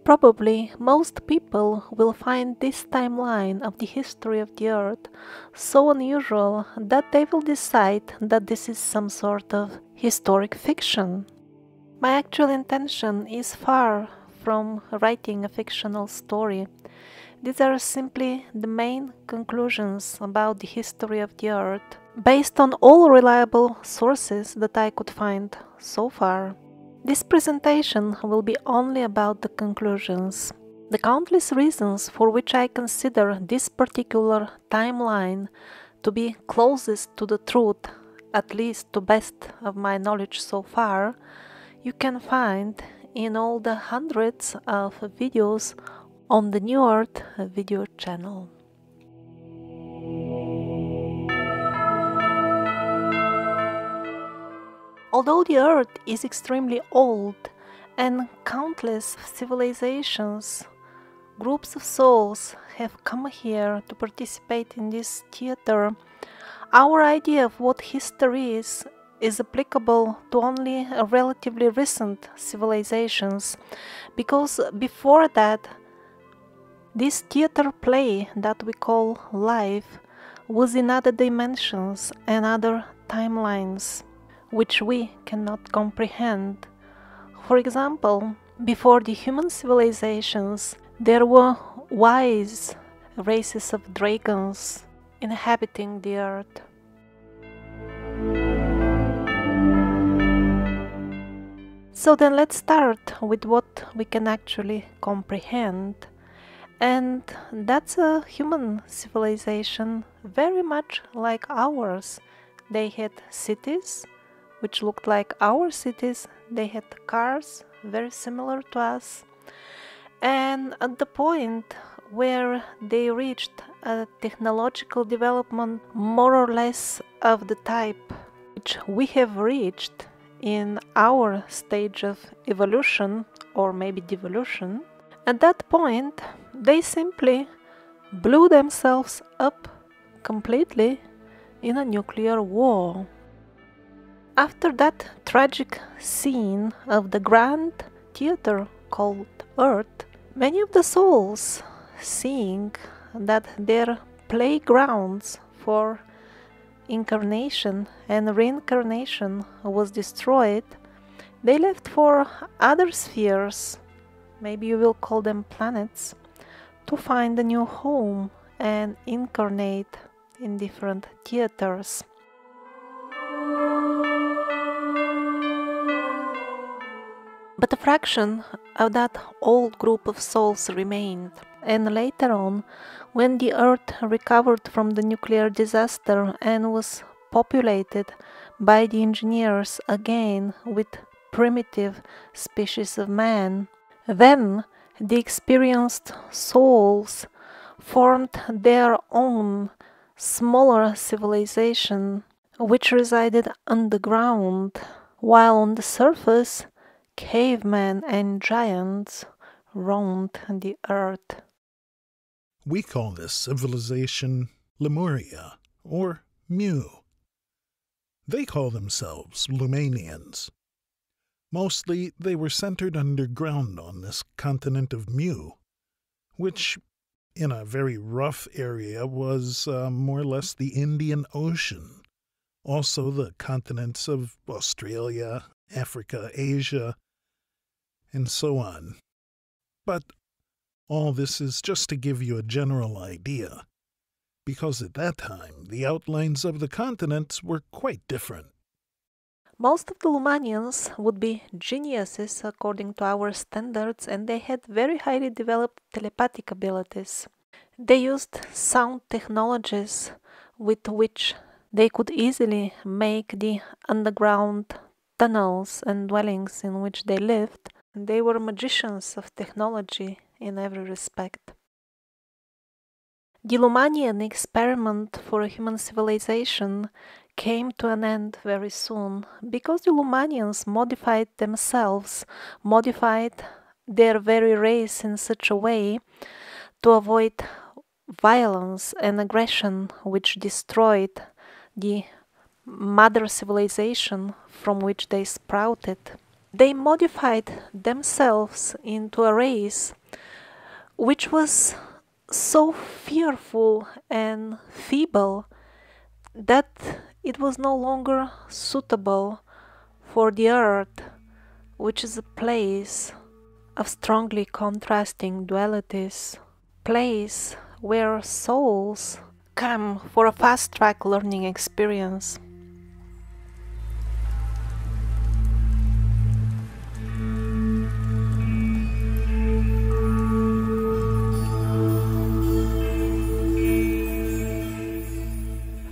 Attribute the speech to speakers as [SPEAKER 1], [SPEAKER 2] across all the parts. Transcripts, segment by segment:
[SPEAKER 1] probably most people will find this timeline of the history of the Earth so unusual that they will decide that this is some sort of historic fiction. My actual intention is far from writing a fictional story. These are simply the main conclusions about the history of the Earth, based on all reliable sources that I could find so far. This presentation will be only about the conclusions. The countless reasons for which I consider this particular timeline to be closest to the truth, at least to best of my knowledge so far, you can find in all the hundreds of videos on the NewEarth video channel. Although the Earth is extremely old and countless civilizations, groups of souls have come here to participate in this theater, our idea of what history is applicable to only relatively recent civilizations, because before that, this theater play that we call life was in other dimensions and other timelines, which we cannot comprehend. For example, before the human civilizations, there were wise races of dragons inhabiting the Earth. So then let's start with what we can actually comprehend. And that's a human civilization very much like ours. They had cities which looked like our cities. They had cars very similar to us. And at the point where they reached a technological development more or less of the type which we have reached in our stage of evolution, or maybe devolution, at that point they simply blew themselves up completely in a nuclear war. After that tragic scene of the grand theater called Earth, many of the souls, seeing that their playgrounds for incarnation and reincarnation was destroyed, they left for other spheres, maybe you will call them planets, to find a new home and incarnate in different theaters. But a fraction of that old group of souls remained, and later on, when the Earth recovered from the nuclear disaster and was populated by the engineers again with primitive species of man, then the experienced souls formed their own smaller civilization, which resided underground, while on the surface cavemen and giants roamed the Earth.
[SPEAKER 2] We call this civilization Lemuria, or Mu. They call themselves Lumanians. Mostly they were centered underground on this continent of Mu, which, in a very rough area, was more or less the Indian Ocean, also the continents of Australia, Africa, Asia, and so on. But all this is just to give you a general idea, because at that time the outlines of the continents were quite different.
[SPEAKER 1] Most of the Lumanians would be geniuses according to our standards, and they had very highly developed telepathic abilities. They used sound technologies with which they could easily make the underground tunnels and dwellings in which they lived. They were magicians of technology in every respect. The Lumanian experiment for a human civilization came to an end very soon, because the Lumanians modified themselves, modified their very race in such a way to avoid violence and aggression which destroyed the mother civilization from which they sprouted. They modified themselves into a race which was so fearful and feeble that it was no longer suitable for the earth, which is a place of strongly contrasting dualities, place where souls come for a fast-track learning experience.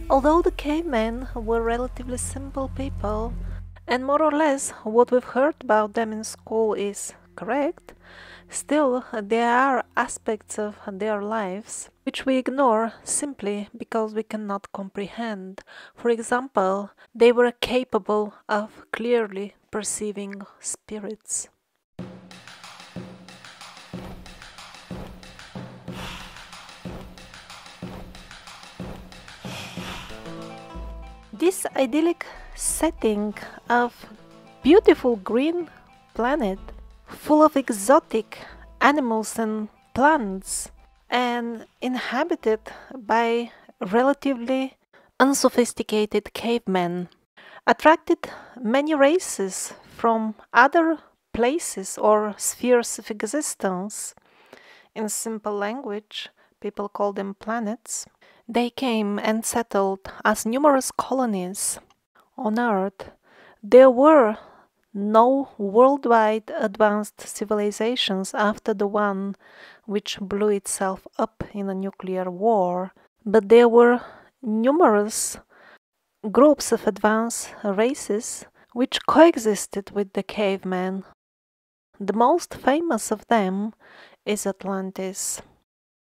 [SPEAKER 1] Although the cavemen were relatively simple people, and more or less what we've heard about them in school is correct, still there are aspects of their lives which we ignore simply because we cannot comprehend. For example, they were capable of clearly perceiving spirits. This idyllic setting of beautiful green planet full of exotic animals and plants and inhabited by relatively unsophisticated cavemen attracted many races from other places or spheres of existence. In simple language, people call them planets. They came and settled as numerous colonies on Earth. There were no worldwide advanced civilizations after the one which blew itself up in a nuclear war, but there were numerous groups of advanced races which coexisted with the cavemen. The most famous of them is Atlantis.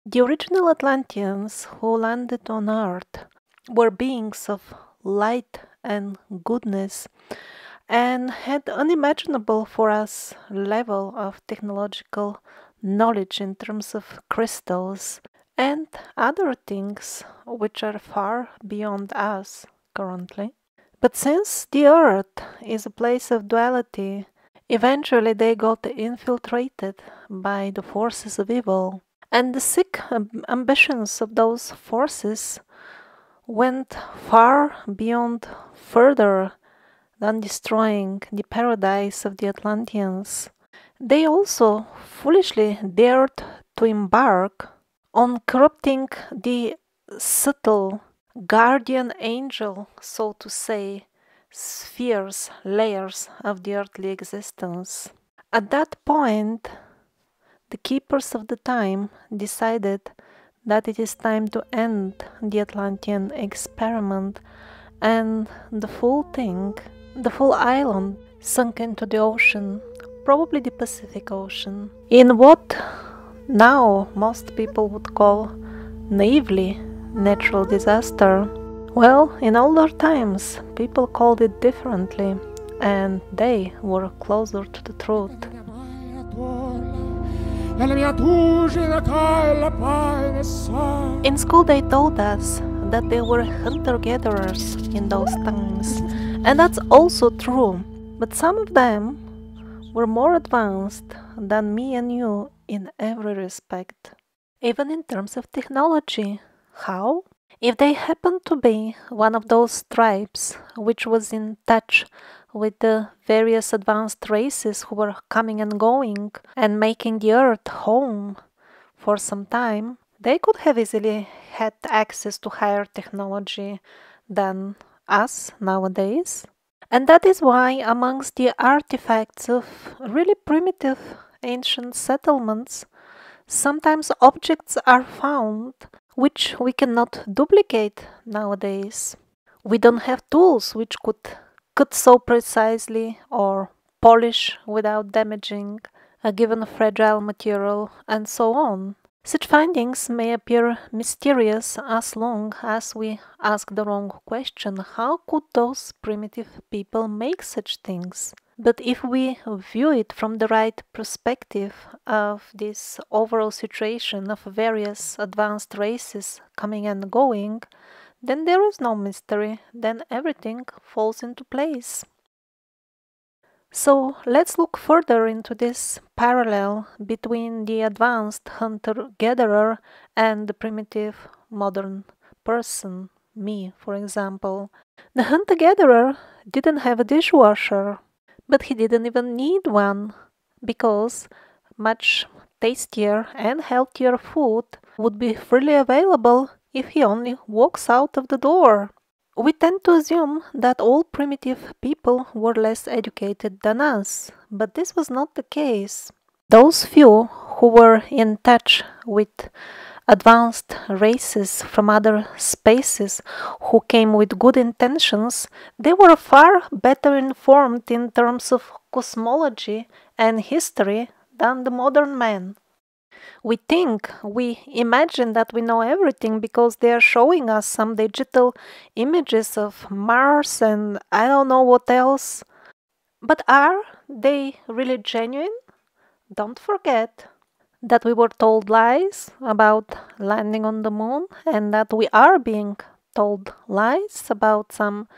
[SPEAKER 1] The original Atlanteans who landed on Earth were beings of light and goodness and had unimaginable for us level of technological knowledge in terms of crystals and other things which are far beyond us currently. But since the Earth is a place of duality, eventually they got infiltrated by the forces of evil. And the sick ambitions of those forces went far beyond further than destroying the paradise of the Atlanteans. They also foolishly dared to embark on corrupting the subtle guardian angel, so to say, spheres, layers of the earthly existence. At that point, the keepers of the time decided that it is time to end the Atlantean experiment, and the full thing, the full island, sunk into the ocean, probably the Pacific Ocean, in what now most people would call naively natural disaster. Well, in older times, people called it differently, and they were closer to the truth. In school they told us that they were hunter-gatherers in those times, and that's also true, but some of them were more advanced than me and you in every respect, even in terms of technology. How? If they happened to be one of those tribes which was in touch with the various advanced races who were coming and going and making the earth home for some time, they could have easily had access to higher technology than us nowadays. And that is why amongst the artifacts of really primitive ancient settlements, sometimes objects are found which we cannot duplicate nowadays. We don't have tools which could cut so precisely or polish without damaging a given fragile material, and so on. Such findings may appear mysterious as long as we ask the wrong question: how could those primitive people make such things? But if we view it from the right perspective of this overall situation of various advanced races coming and going, then there is no mystery, then everything falls into place. So let's look further into this parallel between the advanced hunter-gatherer and the primitive modern person, me, for example. The hunter-gatherer didn't have a dishwasher, but he didn't even need one, because much tastier and healthier food would be freely available if he only walks out of the door. We tend to assume that all primitive people were less educated than us, but this was not the case. Those few who were in touch with advanced races from other spaces who came with good intentions, they were far better informed in terms of cosmology and history than the modern man. We imagine that we know everything because they are showing us some digital images of Mars and I don't know what else. But are they really genuine? Don't forget that we were told lies about landing on the moon and that we are being told lies about some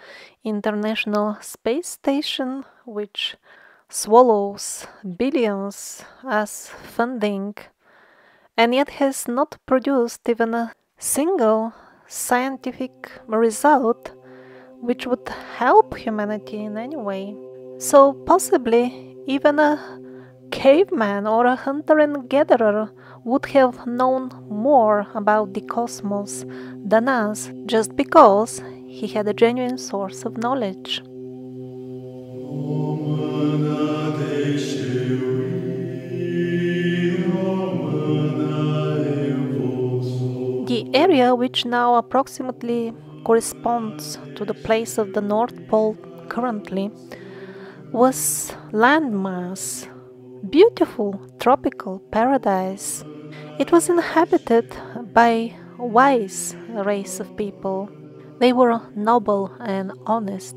[SPEAKER 1] international space station which swallows billions as funding and yet has not produced even a single scientific result which would help humanity in any way. So possibly even a caveman or a hunter and gatherer would have known more about the cosmos than us just because he had a genuine source of knowledge. The area which now approximately corresponds to the place of the North Pole currently was landmass, beautiful tropical paradise. It was inhabited by a wise race of people. They were noble and honest.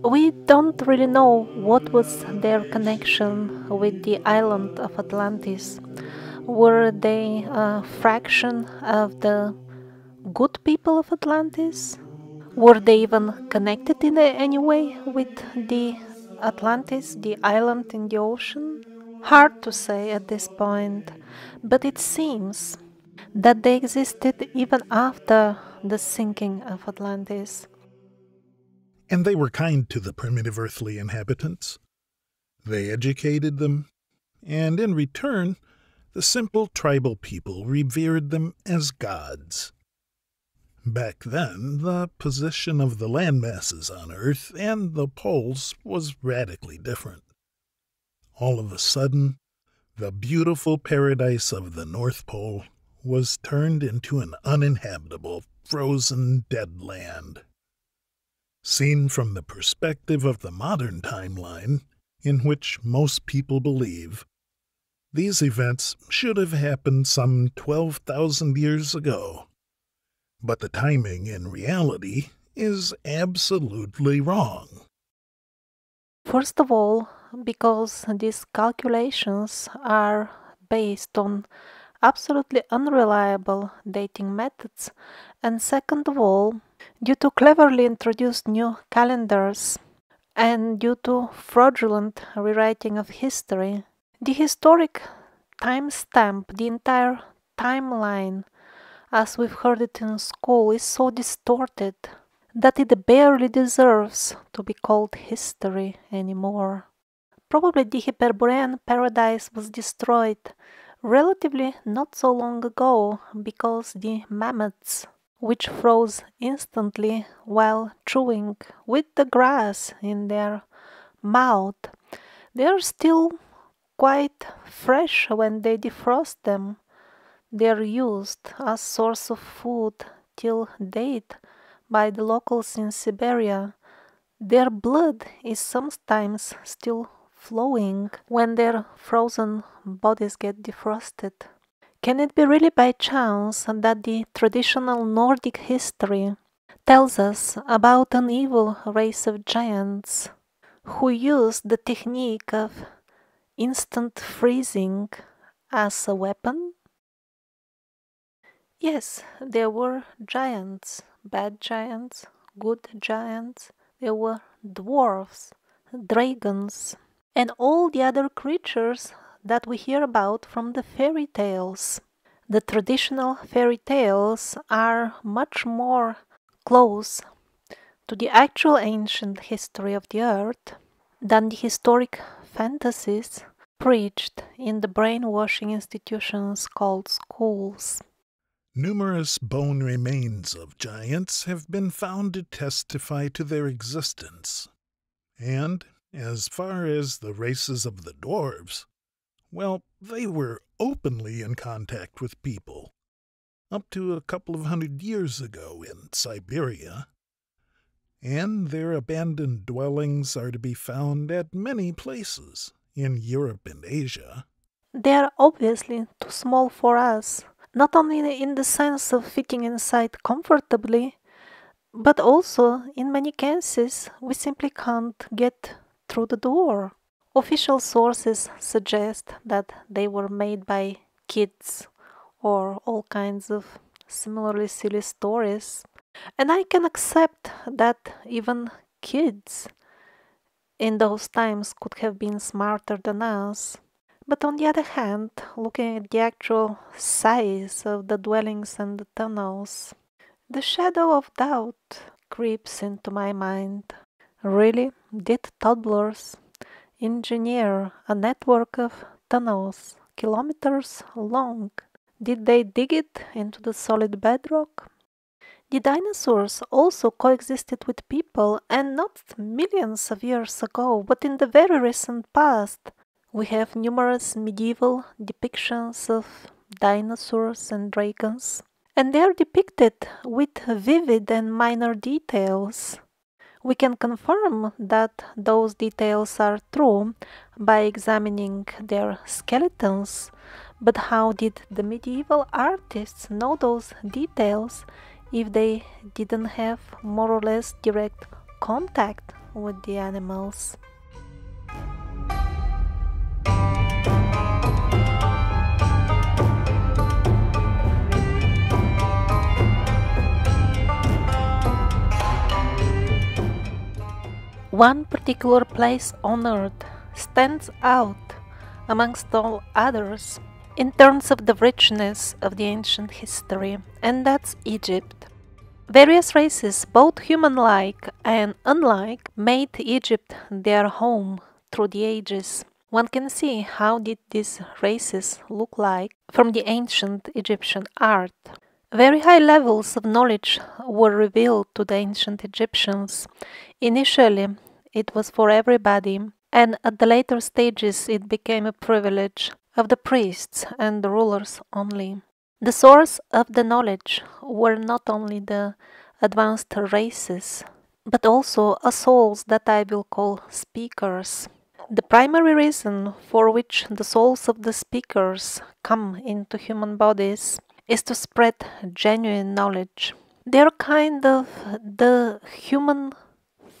[SPEAKER 1] We don't really know what was their connection with the island of Atlantis. Were they a fraction of the good people of Atlantis? Were they even connected in any way with the Atlantis, the island in the ocean? Hard to say at this point, but it seems that they existed even after the sinking of Atlantis.
[SPEAKER 2] And they were kind to the primitive earthly inhabitants. They educated them, and in return, the simple tribal people revered them as gods. Back then, the position of the landmasses on Earth and the poles was radically different. All of a sudden, the beautiful paradise of the North Pole was turned into an uninhabitable, frozen, dead land. Seen from the perspective of the modern timeline, in which most people believe, these events should have happened some 12,000 years ago. But the timing in reality is absolutely wrong.
[SPEAKER 1] First of all, because these calculations are based on absolutely unreliable dating methods, and second of all, due to cleverly introduced new calendars and due to fraudulent rewriting of history, the historic timestamp, the entire timeline, as we've heard it in school, is so distorted that it barely deserves to be called history anymore. Probably the Hyperborean paradise was destroyed relatively not so long ago because the mammoths, which froze instantly while chewing with the grass in their mouth, they are still quite fresh when they defrost them. They are used as source of food till date by the locals in Siberia. Their blood is sometimes still flowing when their frozen bodies get defrosted. Can it be really by chance that the traditional Nordic history tells us about an evil race of giants who used the technique of instant freezing as a weapon? Yes, there were giants, bad giants, good giants. There were dwarfs, dragons, and all the other creatures that we hear about from the fairy tales. The traditional fairy tales are much more close to the actual ancient history of the earth than the historic fantasies preached in the brainwashing institutions called schools.
[SPEAKER 2] Numerous bone remains of giants have been found to testify to their existence. And, as far as the races of the dwarves, well, they were openly in contact with people, up to a couple of 100 years ago in Siberia. And their abandoned dwellings are to be found at many places in Europe and Asia.
[SPEAKER 1] They are obviously too small for us, not only in the sense of fitting inside comfortably, but also in many cases we simply can't get through the door. Official sources suggest that they were made by kids or all kinds of similarly silly stories. And I can accept that even kids in those times could have been smarter than us. But on the other hand, looking at the actual size of the dwellings and the tunnels, the shadow of doubt creeps into my mind. Really, did toddlers engineer a network of tunnels kilometers long? Did they dig it into the solid bedrock? The dinosaurs also coexisted with people, and not millions of years ago, but in the very recent past. We have numerous medieval depictions of dinosaurs and dragons, and they are depicted with vivid and minor details. We can confirm that those details are true by examining their skeletons, but how did the medieval artists know those details if they didn't have more or less direct contact with the animals? One particular place on Earth stands out amongst all others in terms of the richness of the ancient history, and that's Egypt. Various races, both human-like and unlike, made Egypt their home through the ages. One can see how did these races look like from the ancient Egyptian art. Very high levels of knowledge were revealed to the ancient Egyptians. Initially, it was for everybody, and at the later stages it became a privilege of the priests and the rulers only. The source of the knowledge were not only the advanced races, but also souls that I will call speakers. The primary reason for which the souls of the speakers come into human bodies is to spread genuine knowledge. They are kind of the human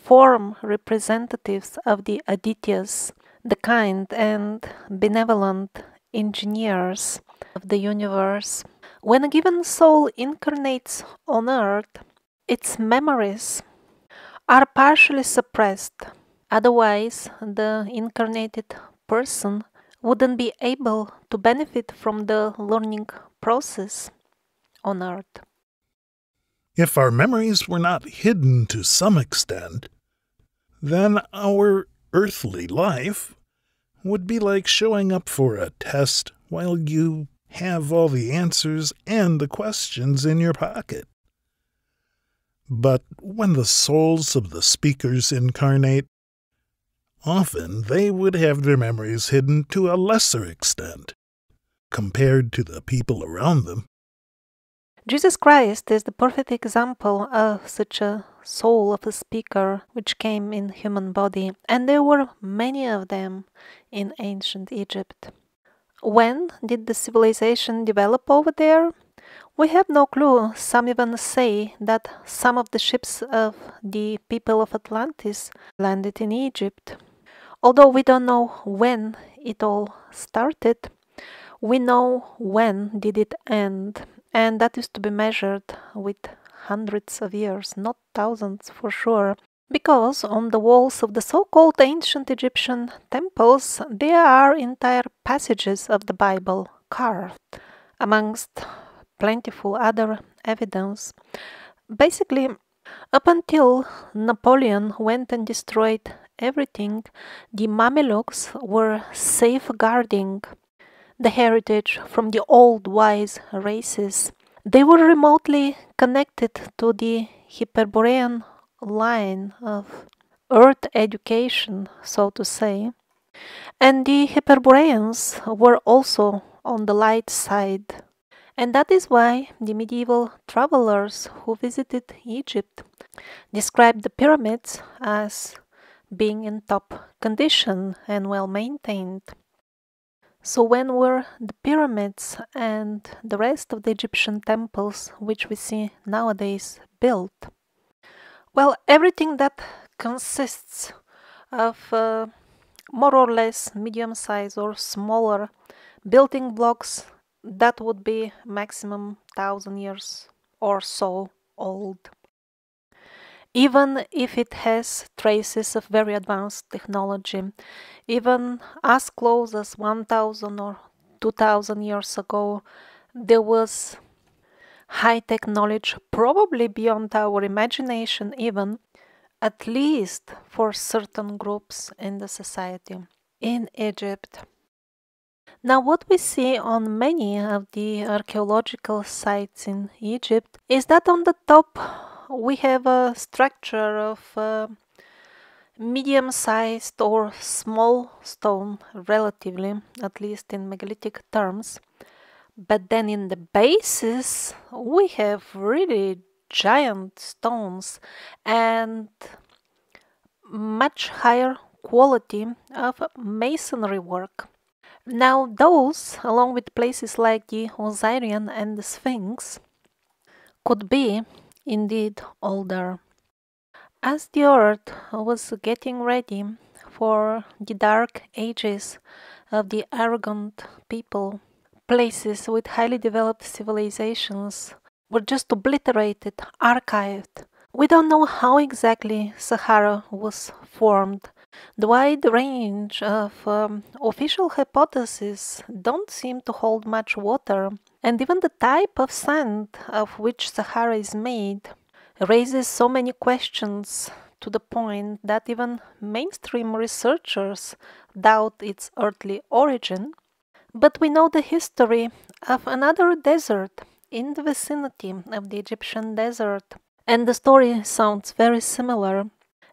[SPEAKER 1] form representatives of the Adityas, the kind and benevolent engineers of the universe. When a given soul incarnates on Earth, its memories are partially suppressed. Otherwise, the incarnated person wouldn't be able to benefit from the learning process on Earth.
[SPEAKER 2] If our memories were not hidden to some extent, then our earthly life would be like showing up for a test while you have all the answers and the questions in your pocket. But when the souls of the speakers incarnate, often they would have their memories hidden to a lesser extent compared to the people around them.
[SPEAKER 1] Jesus Christ is the perfect example of such a soul of a speaker which came in human body, and there were many of them in ancient Egypt. When did the civilization develop over there? We have no clue. Some even say that some of the ships of the people of Atlantis landed in Egypt. Although we don't know when it all started, we know when did it end, and that is to be measured with hundreds of years, not thousands for sure. Because on the walls of the so-called ancient Egyptian temples there are entire passages of the Bible carved, amongst plentiful other evidence. Basically, up until Napoleon went and destroyed everything, the Mamelukes were safeguarding the heritage from the old wise races. They were remotely connected to the Hyperborean line of earth education, so to say, and the Hyperboreans were also on the light side. And that is why the medieval travelers who visited Egypt described the pyramids as being in top condition and well maintained. So when were the pyramids and the rest of the Egyptian temples which we see nowadays built? Well, everything that consists of more or less medium size or smaller building blocks, that would be maximum 1,000 years or so old. Even if it has traces of very advanced technology, even as close as 1,000 or 2,000 years ago, there was high-tech knowledge, probably beyond our imagination even, at least for certain groups in the society in Egypt. Now, what we see on many of the archaeological sites in Egypt is that on the top we have a structure of medium-sized or small stone, relatively, at least in megalithic terms. But then in the bases we have really giant stones and much higher quality of masonry work. Now those, along with places like the Osirian and the Sphinx, could be indeed older. As the earth was getting ready for the dark ages of the arrogant people, places with highly developed civilizations were just obliterated, archived. We don't know how exactly Sahara was formed. The wide range of official hypotheses don't seem to hold much water, and even the type of sand of which Sahara is made raises so many questions to the point that even mainstream researchers doubt its earthly origin. But we know the history of another desert in the vicinity of the Egyptian desert, and the story sounds very similar.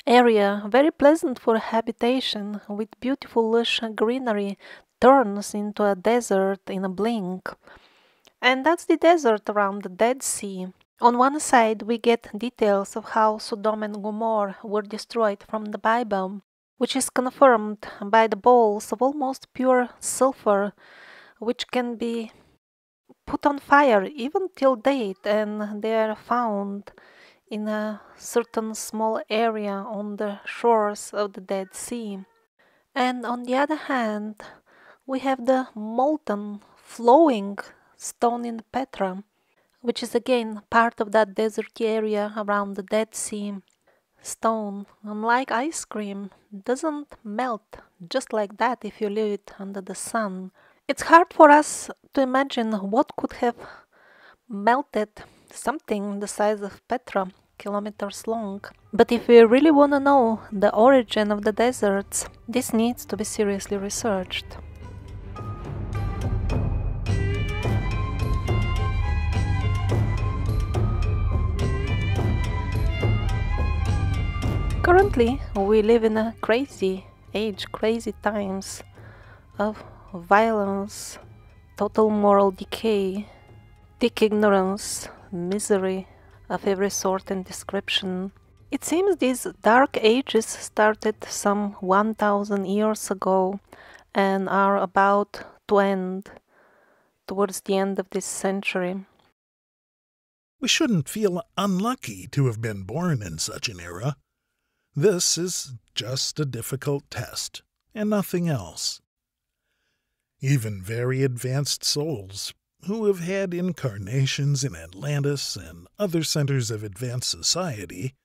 [SPEAKER 1] Area very pleasant for habitation, with beautiful lush greenery, turns into a desert in a blink. And that's the desert around the Dead Sea. On one side we get details of how Sodom and Gomorrah were destroyed from the Bible, which is confirmed by the balls of almost pure sulfur, which can be put on fire even till date, and they are found in a certain small area on the shores of the Dead Sea. And on the other hand, we have the molten, flowing stone in Petra, which is again part of that deserty area around the Dead Sea. Stone, unlike ice cream, doesn't melt just like that if you leave it under the sun. It's hard for us to imagine what could have melted something the size of Petra, kilometers long. But if we really want to know the origin of the deserts, this needs to be seriously researched. Currently, we live in a crazy age, crazy times of violence, total moral decay, thick ignorance, misery of every sort and description. It seems these dark ages started some 1,000 years ago and are about to end towards the end of this century.
[SPEAKER 2] We shouldn't feel unlucky to have been born in such an era. This is just a difficult test, and nothing else. Even very advanced souls who have had incarnations in Atlantis and other centers of advanced society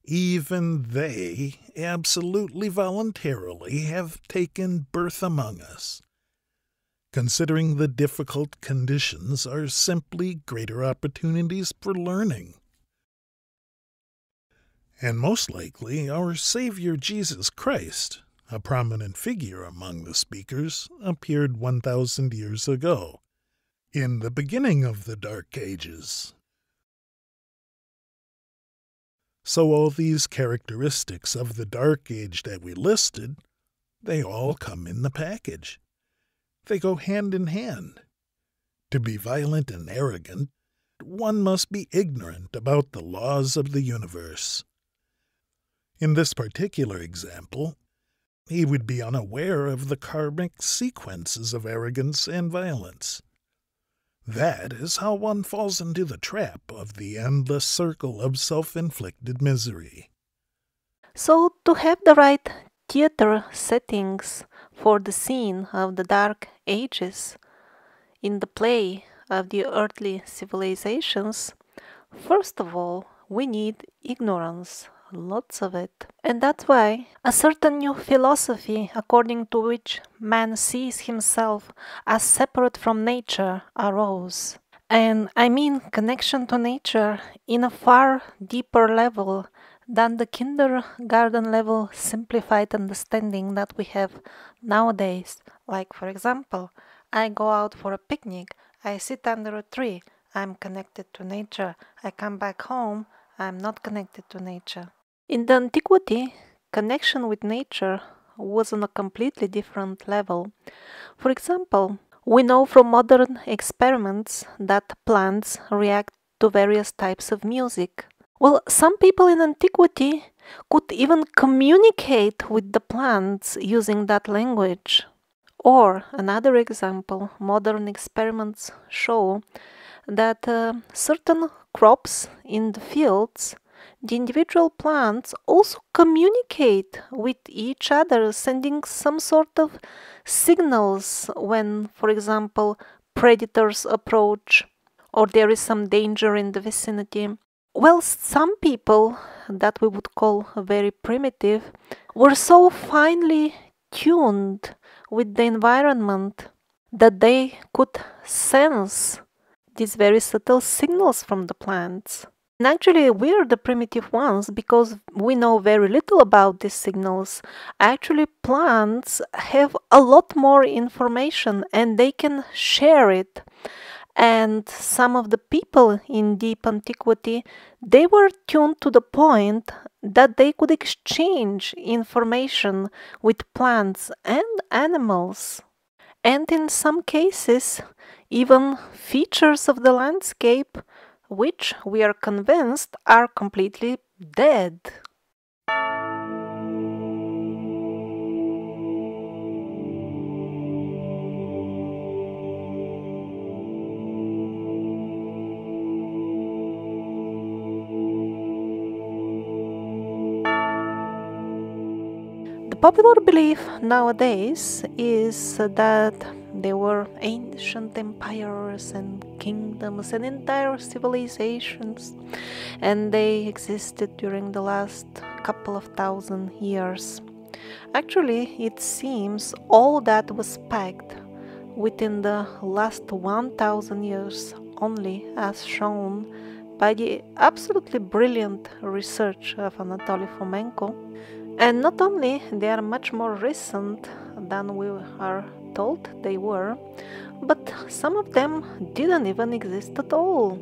[SPEAKER 2] Even they absolutely voluntarily have taken birth among us, considering the difficult conditions are simply greater opportunities for learning. And most likely our Savior Jesus Christ, a prominent figure among the speakers, appeared 1,000 years ago, in the beginning of the Dark Ages. So all these characteristics of the Dark Age that we listed, they all come in the package. They go hand in hand. To be violent and arrogant, one must be ignorant about the laws of the universe. In this particular example, he would be unaware of the karmic sequences of arrogance and violence. That is how one falls into the trap of the endless circle of self-inflicted misery.
[SPEAKER 1] So, to have the right theater settings for the scene of the Dark Ages in the play of the earthly civilizations, first of all, we need ignorance, lots of it. And that's why a certain new philosophy according to which man sees himself as separate from nature arose. And I mean connection to nature in a far deeper level than the kindergarten level simplified understanding that we have nowadays. Like, for example, I go out for a picnic, I sit under a tree, I'm connected to nature. I come back home, I'm not connected to nature. In the antiquity, connection with nature was on a completely different level. For example, we know from modern experiments that plants react to various types of music. Well, some people in antiquity could even communicate with the plants using that language. Or, another example, modern experiments show that certain crops in the fields, the individual plants also communicate with each other, sending some sort of signals when, for example, predators approach or there is some danger in the vicinity. Well, some people that we would call very primitive were so finely tuned with the environment that they could sense these very subtle signals from the plants. And actually, we're the primitive ones because we know very little about these signals. Actually, plants have a lot more information and they can share it. And some of the people in deep antiquity, they were tuned to the point that they could exchange information with plants and animals. And in some cases, even features of the landscape which we are convinced are completely dead. The popular belief nowadays is that there were ancient empires and kingdoms and entire civilizations, and they existed during the last couple of thousand years. Actually, it seems all that was packed within the last 1,000 years only, as shown by the absolutely brilliant research of Anatoly Fomenko. And not only they are much more recent than we are told they were, but some of them didn't even exist at all.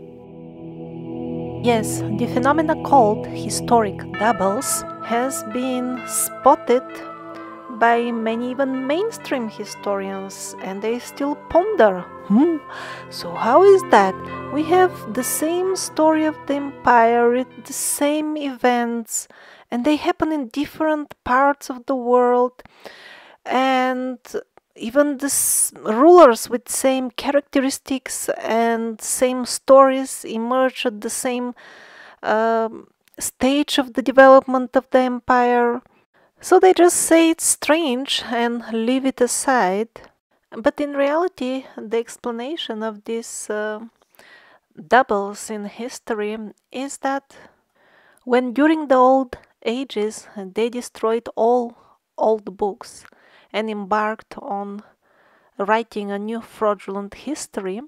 [SPEAKER 1] Yes, the phenomena called historic doubles has been spotted by many even mainstream historians, and they still ponder, so how is that? We have the same story of the empire, the same events, and they happen in different parts of the world, and even the rulers with same characteristics and same stories emerge at the same stage of the development of the empire. So they just say it's strange and leave it aside. But in reality, the explanation of these doubles in history is that When during the old ages they destroyed all old books and embarked on writing a new fraudulent history,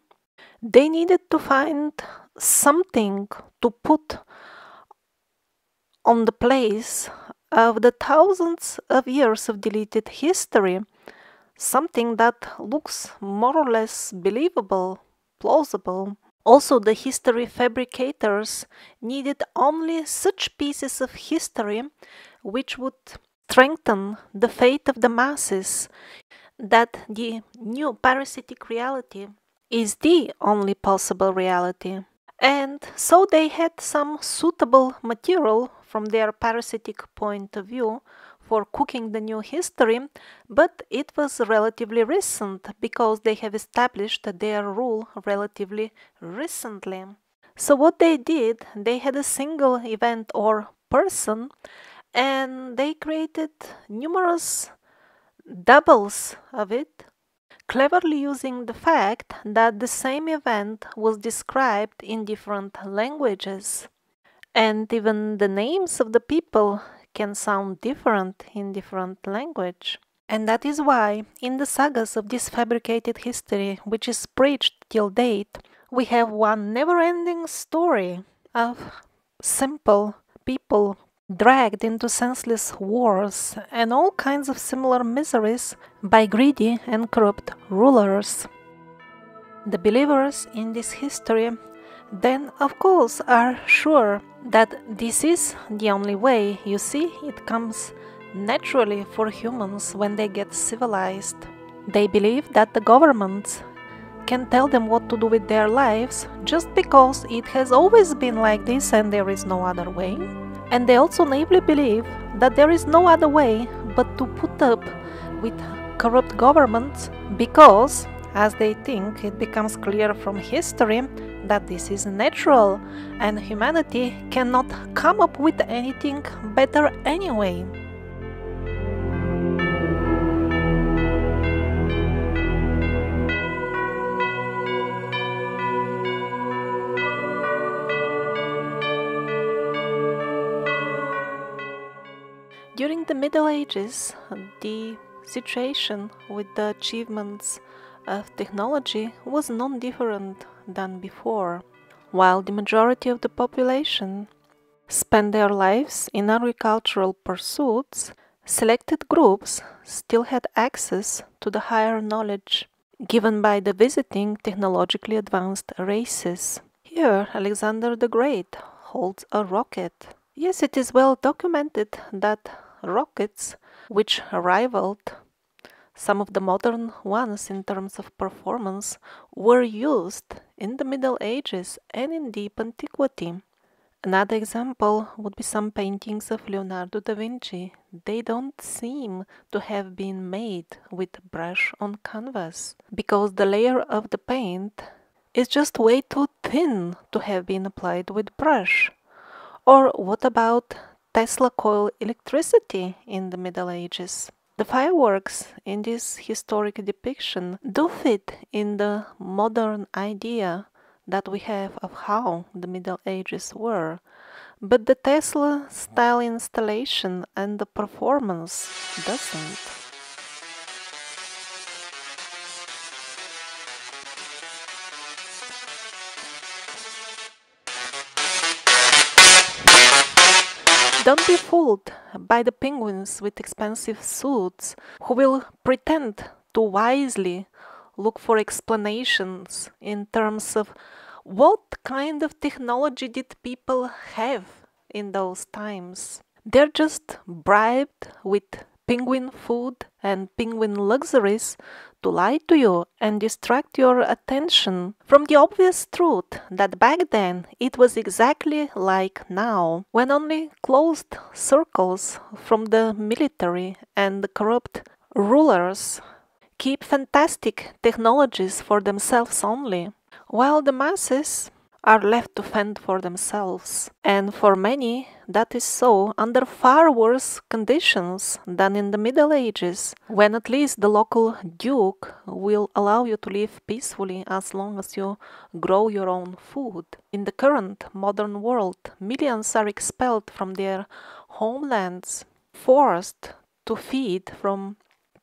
[SPEAKER 1] they needed to find something to put on the place of the thousands of years of deleted history, something that looks more or less believable, plausible. Also, the history fabricators needed only such pieces of history which would strengthen the faith of the masses that the new parasitic reality is the only possible reality. And so they had some suitable material from their parasitic point of view for cooking the new history, but it was relatively recent because they have established their rule relatively recently. So what they did, they had a single event or person, and they created numerous doubles of it, cleverly using the fact that the same event was described in different languages. And even the names of the people can sound different in different language. And that is why in the sagas of this fabricated history, which is preached till date, we have one never-ending story of simple people dragged into senseless wars and all kinds of similar miseries by greedy and corrupt rulers. The believers in this history then, of course, are sure that this is the only way. You see, it comes naturally for humans when they get civilized. They believe that the governments can tell them what to do with their lives just because it has always been like this and there is no other way. And they also naively believe that there is no other way but to put up with corrupt governments because, as they think, it becomes clear from history that this is natural and humanity cannot come up with anything better anyway. During the Middle Ages, the situation with the achievements of technology was non-different than before. While the majority of the population spent their lives in agricultural pursuits, selected groups still had access to the higher knowledge given by the visiting technologically advanced races. Here, Alexander the Great holds a rocket. Yes, it is well documented that rockets, which rivaled some of the modern ones in terms of performance, were used in the Middle Ages and in deep antiquity. Another example would be some paintings of Leonardo da Vinci. They don't seem to have been made with brush on canvas, because the layer of the paint is just way too thin to have been applied with brush. Or what about Tesla coil electricity in the Middle Ages? The fireworks in this historic depiction do fit in the modern idea that we have of how the Middle Ages were, but the Tesla-style installation and the performance doesn't. Don't be fooled by the penguins with expensive suits who will pretend to wisely look for explanations in terms of what kind of technology did people have in those times. They're just bribed with penguin food and penguin luxuries to lie to you and distract your attention from the obvious truth that back then it was exactly like now, when only closed circles from the military and the corrupt rulers keep fantastic technologies for themselves only, while the masses are left to fend for themselves. And for many, that is so under far worse conditions than in the Middle Ages, when at least the local duke will allow you to live peacefully as long as you grow your own food. In the current modern world, millions are expelled from their homelands, forced to feed from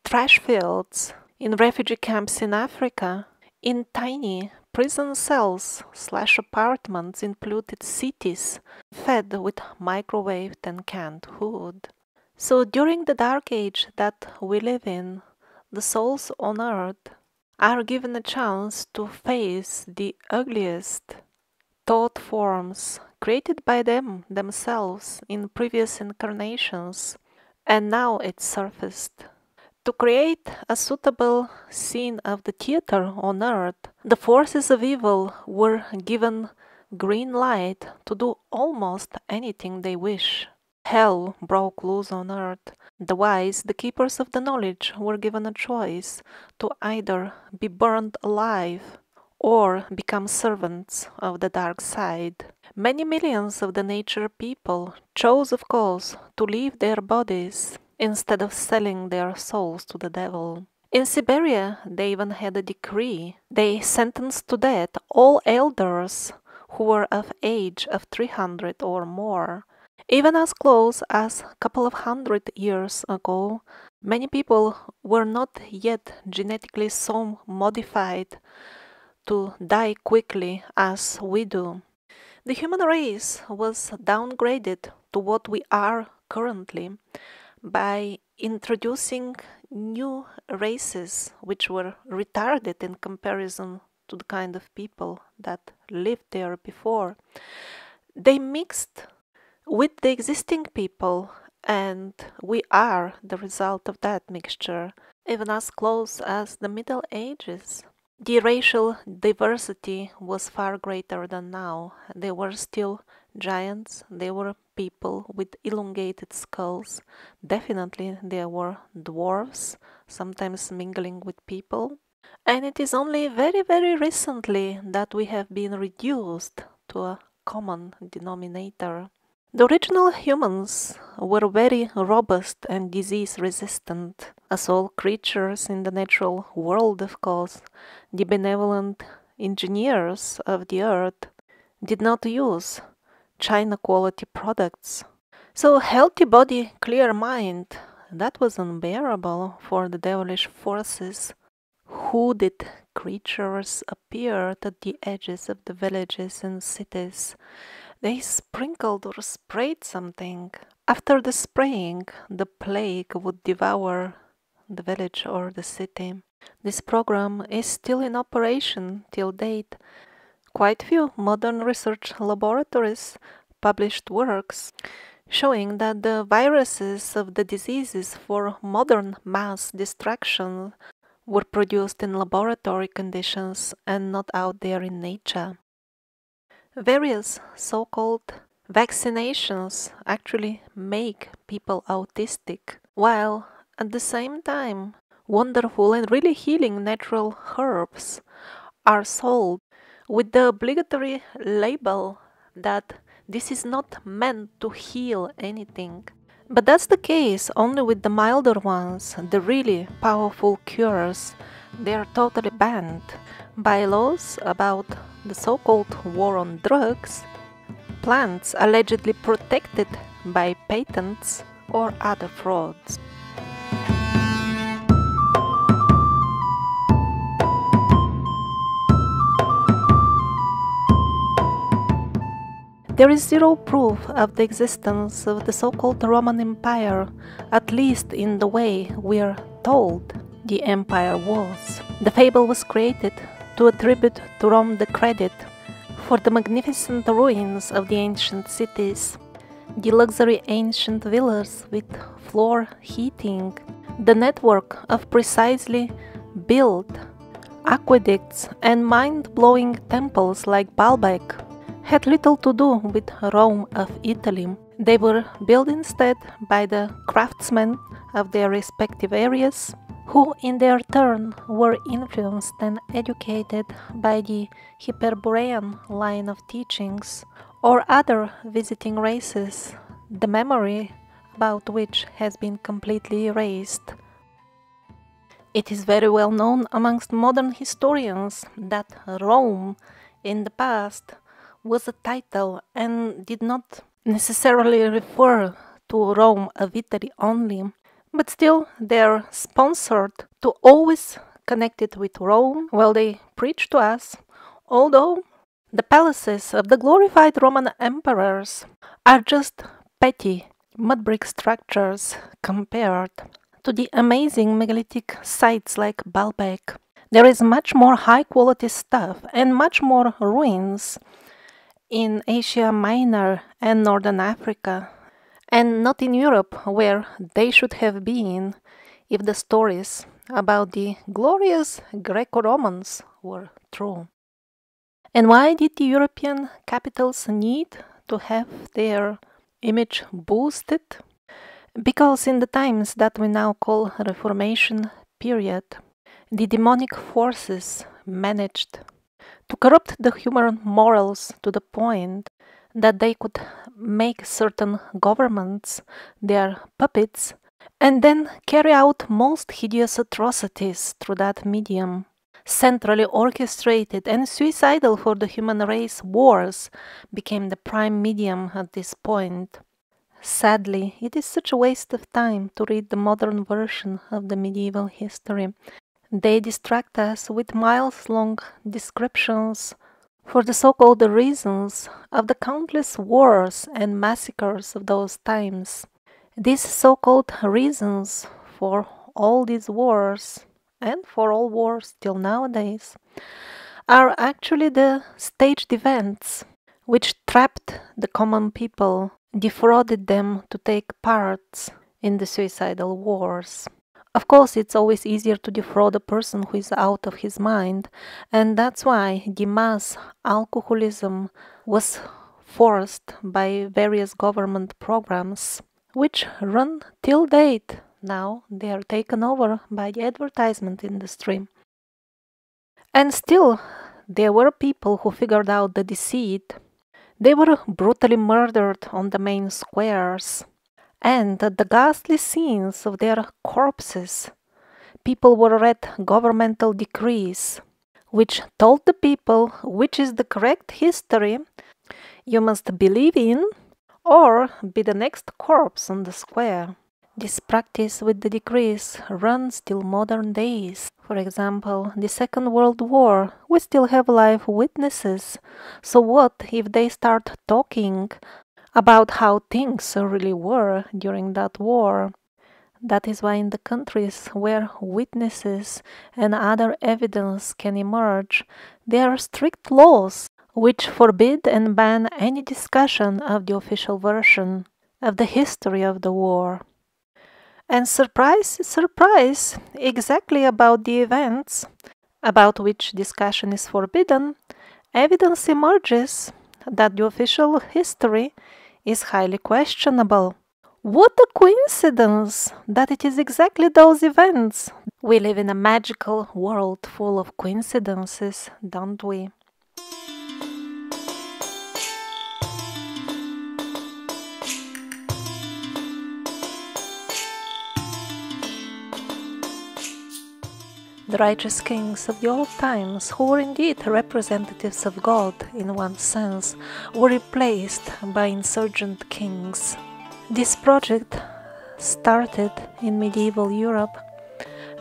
[SPEAKER 1] trash fields, in refugee camps in Africa, in tiny prison cells / apartments in polluted cities, fed with microwaved and canned food. So during the dark age that we live in, the souls on earth are given a chance to face the ugliest thought forms created by themselves in previous incarnations, and now it's surfaced. To create a suitable scene of the theater on earth, the forces of evil were given green light to do almost anything they wish. Hell broke loose on earth. The wise, the keepers of the knowledge, were given a choice to either be burned alive or become servants of the dark side. Many millions of the nature people chose, of course, to leave their bodies instead of selling their souls to the devil. In Siberia, they even had a decree. They sentenced to death all elders who were of age of 300 or more. Even as close as a couple of 100 years ago, many people were not yet genetically so modified to die quickly as we do. The human race was downgraded to what we are currently by introducing new races which were retarded in comparison to the kind of people that lived there before. They mixed with the existing people, and we are the result of that mixture, even as close as the Middle Ages. The racial diversity was far greater than now. There were still giants, there were people with elongated skulls. Definitely there were dwarves, sometimes mingling with people. And it is only very, very recently that we have been reduced to a common denominator. The original humans were very robust and disease-resistant, as all creatures in the natural world, of course. The benevolent engineers of the earth did not use China-quality products. So healthy body, clear mind, that was unbearable for the devilish forces. Hooded creatures appeared at the edges of the villages and cities. They sprinkled or sprayed something. After the spraying, the plague would devour the village or the city. This program is still in operation till date. Quite few modern research laboratories published works showing that the viruses of the diseases for modern mass destruction were produced in laboratory conditions and not out there in nature. Various so-called vaccinations actually make people autistic, while at the same time wonderful and really healing natural herbs are sold with the obligatory label that this is not meant to heal anything. But that's the case only with the milder ones, the really powerful cures. They are totally banned by laws about the so-called war on drugs, plants allegedly protected by patents or other frauds. There is zero proof of the existence of the so-called Roman Empire, at least in the way we are told the empire was. The fable was created to attribute to Rome the credit for the magnificent ruins of the ancient cities, the luxury ancient villas with floor heating, the network of precisely built aqueducts and mind-blowing temples like Baalbek had little to do with Rome of Italy. They were built instead by the craftsmen of their respective areas, who in their turn were influenced and educated by the Hyperborean line of teachings or other visiting races, the memory about which has been completely erased. It is very well known amongst modern historians that Rome in the past was a title and did not necessarily refer to Rome of Italy only, but still they are sponsored to always connect it with Rome while they preach to us, although the palaces of the glorified Roman emperors are just petty mud brick structures compared to the amazing megalithic sites like Baalbek. There is much more high quality stuff and much more ruins in Asia Minor and Northern Africa, and not in Europe where they should have been if the stories about the glorious Greco-Romans were true. And why did the European capitals need to have their image boosted? Because in the times that we now call Reformation period, the demonic forces managed to corrupt the human morals to the point that they could make certain governments their puppets and then carry out most hideous atrocities through that medium. Centrally orchestrated and suicidal for the human race wars became the prime medium at this point. Sadly, it is such a waste of time to read the modern version of the medieval history. They distract us with miles-long descriptions for the so-called reasons of the countless wars and massacres of those times. These so-called reasons for all these wars, and for all wars till nowadays, are actually the staged events which trapped the common people, defrauded them to take part in the suicidal wars. Of course, it's always easier to defraud a person who is out of his mind, and that's why the mass alcoholism was forced by various government programs, which run till date. Now they are taken over by the advertisement industry. And still, there were people who figured out the deceit. They were brutally murdered on the main squares. And at the ghastly scenes of their corpses, people were read governmental decrees, which told the people which is the correct history you must believe in or be the next corpse on the square. This practice with the decrees runs till modern days. For example, the Second World War, we still have live witnesses. So what if they start talking about how things really were during that war? That is why in the countries where witnesses and other evidence can emerge, there are strict laws which forbid and ban any discussion of the official version of the history of the war. And surprise, surprise, exactly about the events about which discussion is forbidden, evidence emerges that the official history is highly questionable. What a coincidence that it is exactly those events. We live in a magical world full of coincidences, don't we? The righteous kings of the old times, who were indeed representatives of God in one sense, were replaced by insurgent kings. This project started in medieval Europe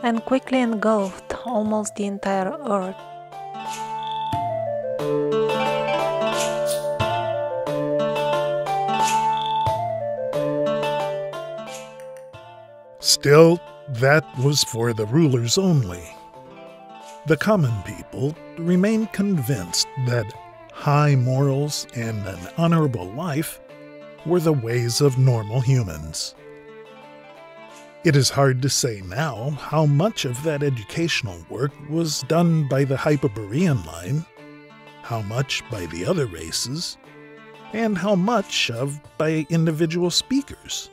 [SPEAKER 1] and quickly engulfed almost the entire earth.
[SPEAKER 2] Still, that was for the rulers only. The common people remained convinced that high morals and an honorable life were the ways of normal humans. It is hard to say now how much of that educational work was done by the Hyperborean line, how much by the other races, and how much of by individual speakers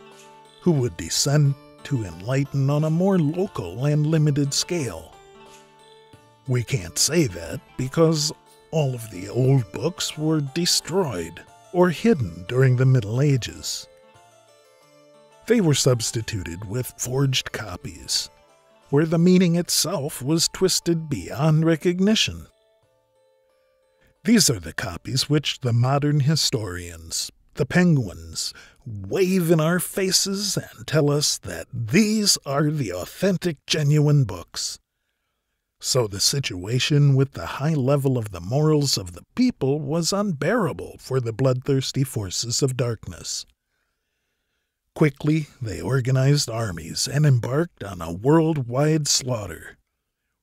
[SPEAKER 2] who would descend to enlighten on a more local and limited scale. We can't say that because all of the old books were destroyed or hidden during the Middle Ages. They were substituted with forged copies, where the meaning itself was twisted beyond recognition. These are the copies which the modern historians, the penguins, wave in our faces and tell us that these are the authentic, genuine books. So the situation with the high level of the morals of the people was unbearable for the bloodthirsty forces of darkness. Quickly, they organized armies and embarked on a worldwide slaughter,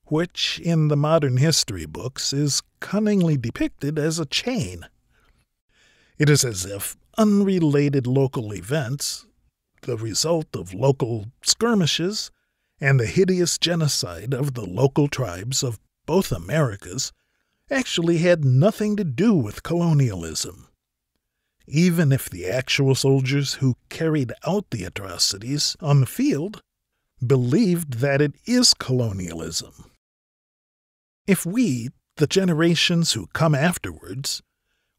[SPEAKER 2] which in the modern history books is cunningly depicted as a chain. It is as if unrelated local events, the result of local skirmishes, and the hideous genocide of the local tribes of both Americas actually had nothing to do with colonialism, even if the actual soldiers who carried out the atrocities on the field believed that it is colonialism. If we, the generations who come afterwards,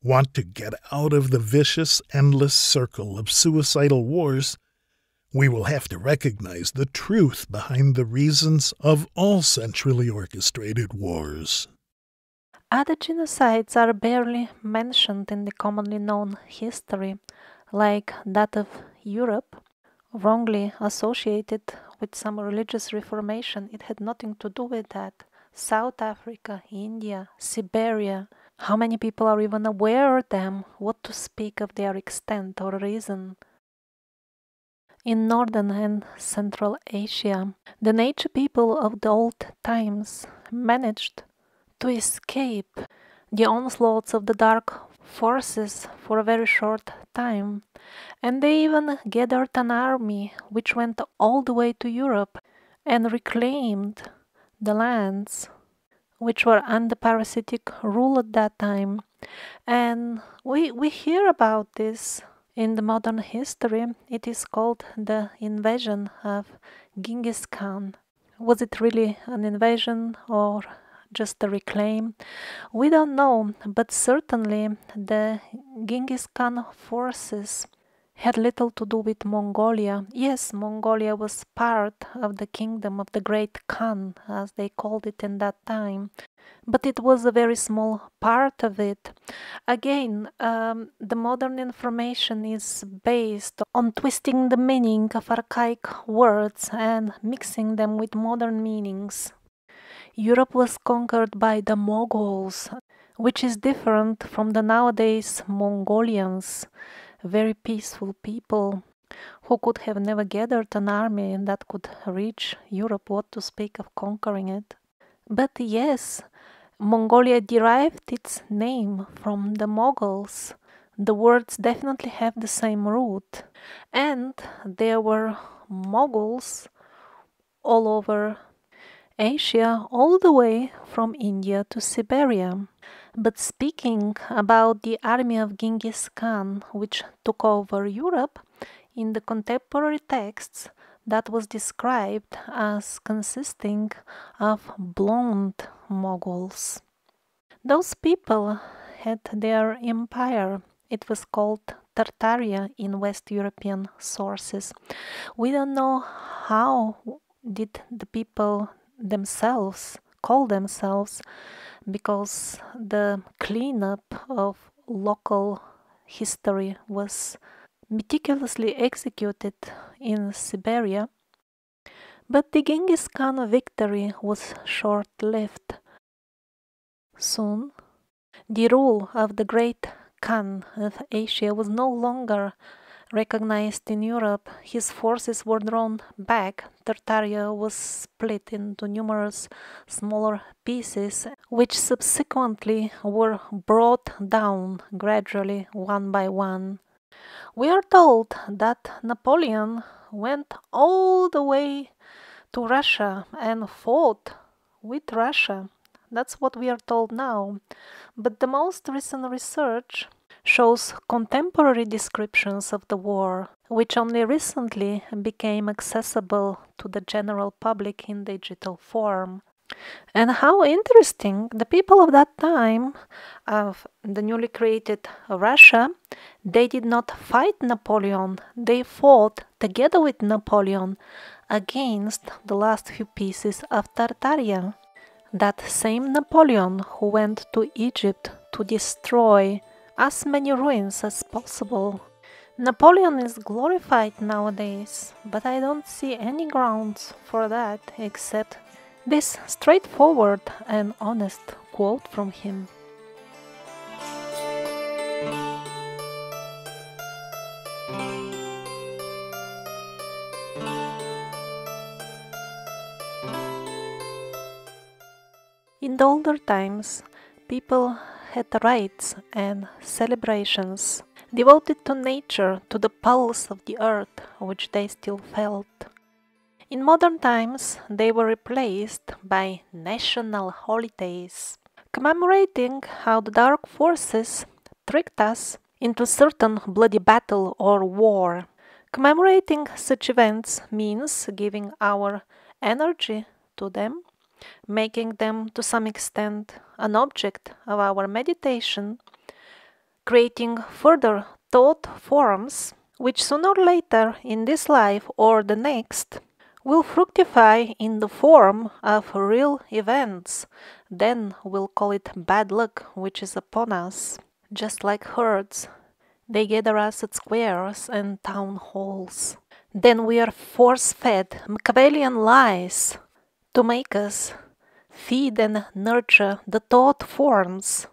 [SPEAKER 2] want to get out of the vicious, endless circle of suicidal wars, we will have to recognize the truth behind the reasons of all centrally orchestrated wars.
[SPEAKER 1] Other genocides are barely mentioned in the commonly known history, like that of Europe, wrongly associated with some religious reformation. It had nothing to do with that. South Africa, India, Siberia. How many people are even aware of them? What to speak of their extent or reason? In Northern and Central Asia, the nature people of the old times managed to escape the onslaughts of the dark forces for a very short time, and they even gathered an army which went all the way to Europe and reclaimed the lands which were under parasitic rule at that time. And we hear about this in the modern history. It is called the invasion of Genghis Khan. Was it really an invasion or just a reclaim? We don't know, but certainly the Genghis Khan forces had little to do with Mongolia. Yes, Mongolia was part of the kingdom of the Great Khan, as they called it in that time, but it was a very small part of it. Again, the modern information is based on twisting the meaning of archaic words and mixing them with modern meanings. Europe was conquered by the Mongols, which is different from the nowadays Mongolians, very peaceful people who could have never gathered an army that could reach Europe, what to speak of conquering it. But yes, Mongolia derived its name from the Mongols. The words definitely have the same root, and there were Mongols all over Asia, all the way from India to Siberia. But speaking about the army of Genghis Khan, which took over Europe, in the contemporary texts, that was described as consisting of blonde Mongols. Those people had their empire. It was called Tartaria in West European sources. We don't know how did the people themselves call themselves, because the cleanup of local history was meticulously executed in Siberia. But the Genghis Khan victory was short-lived. Soon, the rule of the Great Khan of Asia was no longer recognized in Europe. His forces were drawn back. Tartaria was split into numerous smaller pieces, which subsequently were brought down gradually one by one. We are told that Napoleon went all the way to Russia and fought with Russia. That's what we are told now. But the most recent research shows contemporary descriptions of the war, which only recently became accessible to the general public in digital form. And how interesting, the people of that time, of the newly created Russia, they did not fight Napoleon, they fought together with Napoleon against the last few pieces of Tartaria. That same Napoleon who went to Egypt to destroy as many ruins as possible. Napoleon is glorified nowadays, but I don't see any grounds for that except this straightforward and honest quote from him. In the older times, people had rites and celebrations devoted to nature, to the pulse of the earth, which they still felt. In modern times, they were replaced by national holidays, commemorating how the dark forces tricked us into certain bloody battle or war. Commemorating such events means giving our energy to them, making them to some extent an object of our meditation, creating further thought forms which sooner or later in this life or the next will fructify in the form of real events. Then we'll call it bad luck which is upon us. Just like herds, they gather us at squares and town halls. Then we are force-fed Machiavellian lies to make us feed and nurture the thought forms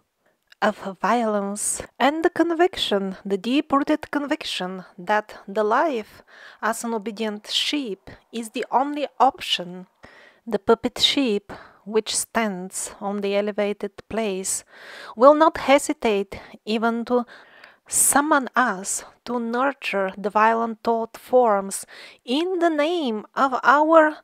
[SPEAKER 1] of violence and the conviction, the deep-rooted conviction that the life as an obedient sheep is the only option. The puppet sheep, which stands on the elevated place, will not hesitate even to summon us to nurture the violent thought forms in the name of our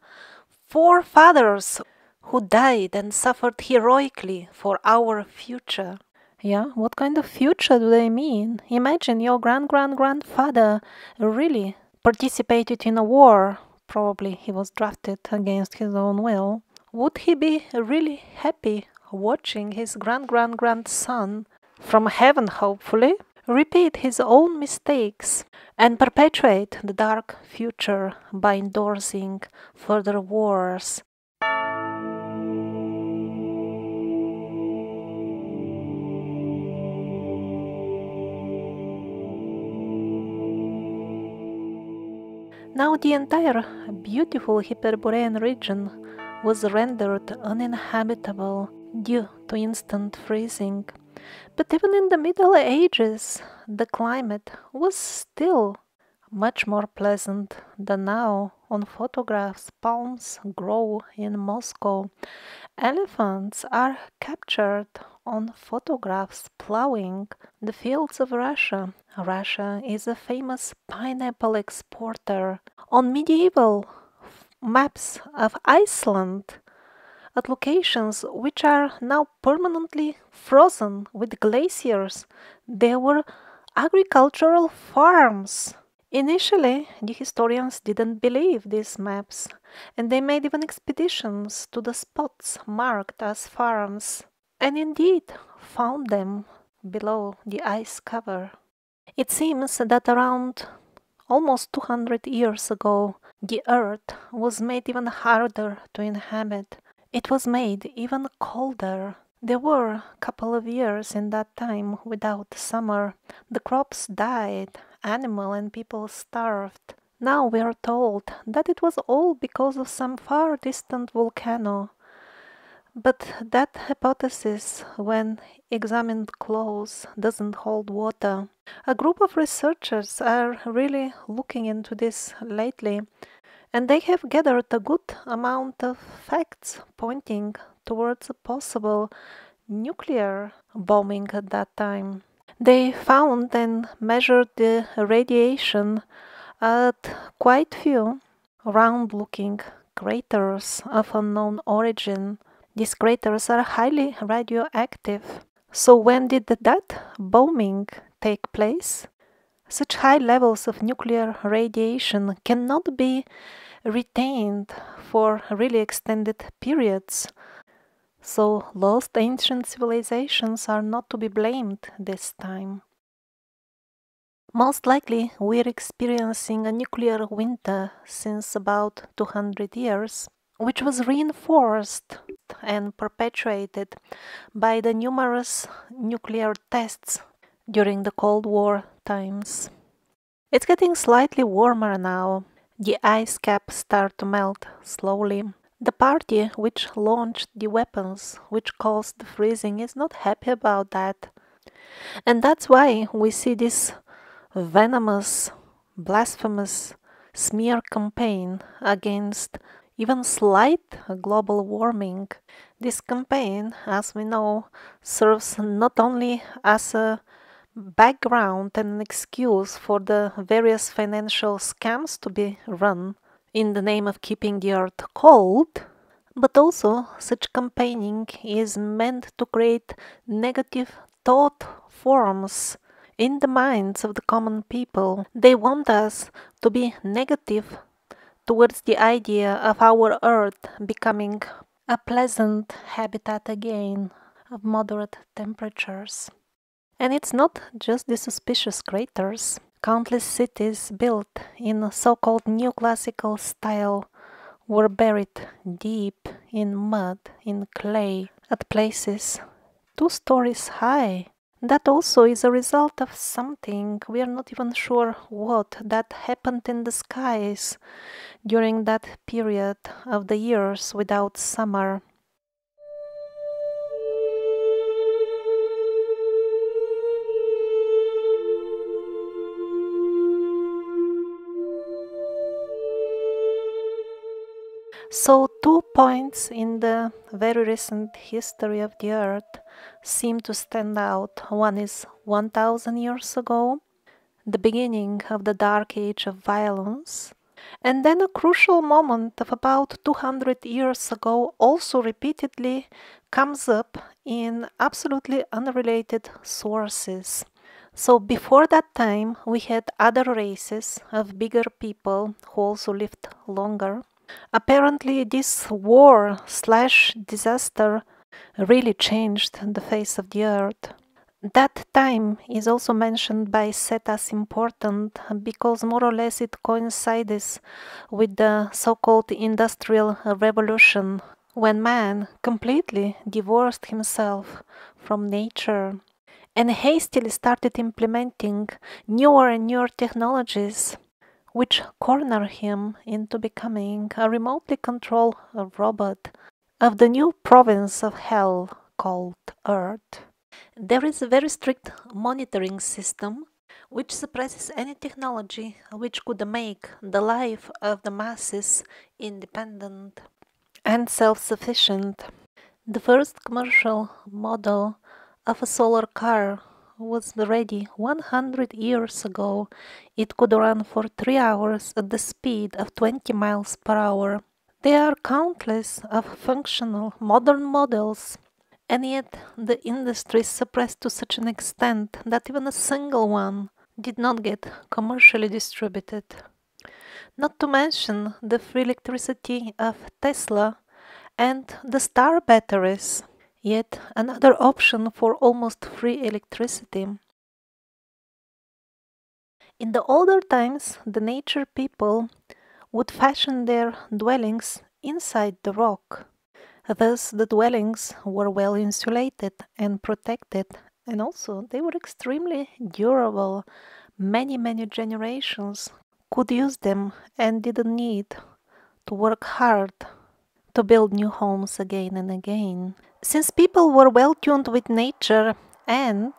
[SPEAKER 1] forefathers who died and suffered heroically for our future. Yeah, what kind of future do they mean? Imagine your grandfather really participated in a war. Probably he was drafted against his own will. Would he be really happy watching his grandson from heaven, hopefully, repeat his own mistakes and perpetuate the dark future by endorsing further wars? Now the entire beautiful Hyperborean region was rendered uninhabitable due to instant freezing. But even in the Middle Ages, the climate was still much more pleasant than now. On photographs, palms grow in Moscow. Elephants are captured on photographs plowing the fields of Russia. Russia is a famous pineapple exporter. On medieval maps of Iceland, at locations which are now permanently frozen with glaciers, there were agricultural farms. Initially, the historians didn't believe these maps, and they made even expeditions to the spots marked as farms, and indeed found them below the ice cover. It seems that around almost 200 years ago, the earth was made even harder to inhabit. It was made even colder. There were a couple of years in that time without summer. The crops died, animal and people starved. Now we are told that it was all because of some far distant volcano. But that hypothesis, when examined close, doesn't hold water. A group of researchers are really looking into this lately, and they have gathered a good amount of facts pointing towards a possible nuclear bombing at that time. They found and measured the radiation at quite few round-looking craters of unknown origin. These craters are highly radioactive. So when did that bombing take place, such high levels of nuclear radiation cannot be retained for really extended periods. So lost ancient civilizations are not to be blamed this time. Most likely we're experiencing a nuclear winter since about 200 years, which was reinforced and perpetuated by the numerous nuclear tests during the Cold War times. It's getting slightly warmer now. The ice caps start to melt slowly. The party which launched the weapons which caused the freezing is not happy about that. And that's why we see this venomous, blasphemous smear campaign against even slight global warming. This campaign, as we know, serves not only as a background and an excuse for the various financial scams to be run in the name of keeping the earth cold, but also such campaigning is meant to create negative thought forms in the minds of the common people. They want us to be negative towards the idea of our earth becoming a pleasant habitat again of moderate temperatures. And it's not just the suspicious craters. Countless cities built in so-called neoclassical style were buried deep in mud, in clay, at places 2 stories high. That also is a result of something, we are not even sure what, that happened in the skies during that period of the years without summer. So 2 points in the very recent history of the earth seem to stand out. One is 1000 years ago, the beginning of the dark age of violence, and then a crucial moment of about 200 years ago also repeatedly comes up in absolutely unrelated sources. So before that time we had other races of bigger people who also lived longer. Apparently this war/disaster really changed the face of the earth. That time is also mentioned by Set as important because more or less it coincides with the so-called Industrial Revolution, when man completely divorced himself from nature and hastily started implementing newer and newer technologies which corner him into becoming a remotely controlled robot of the new province of hell called Earth. There is a very strict monitoring system which suppresses any technology which could make the life of the masses independent and self-sufficient. The first commercial model of a solar car was ready 100 years ago. It could run for 3 hours at the speed of 20 miles per hour. There are countless of functional modern models, and yet the industry is suppressed to such an extent that even a single one did not get commercially distributed. Not to mention the free electricity of Tesla and the star batteries, yet another option for almost free electricity. In the older times, the nature people would fashion their dwellings inside the rock. Thus, the dwellings were well insulated and protected, and also they were extremely durable. Many generations could use them and didn't need to work hard to build new homes again and again. Since people were well tuned with nature, and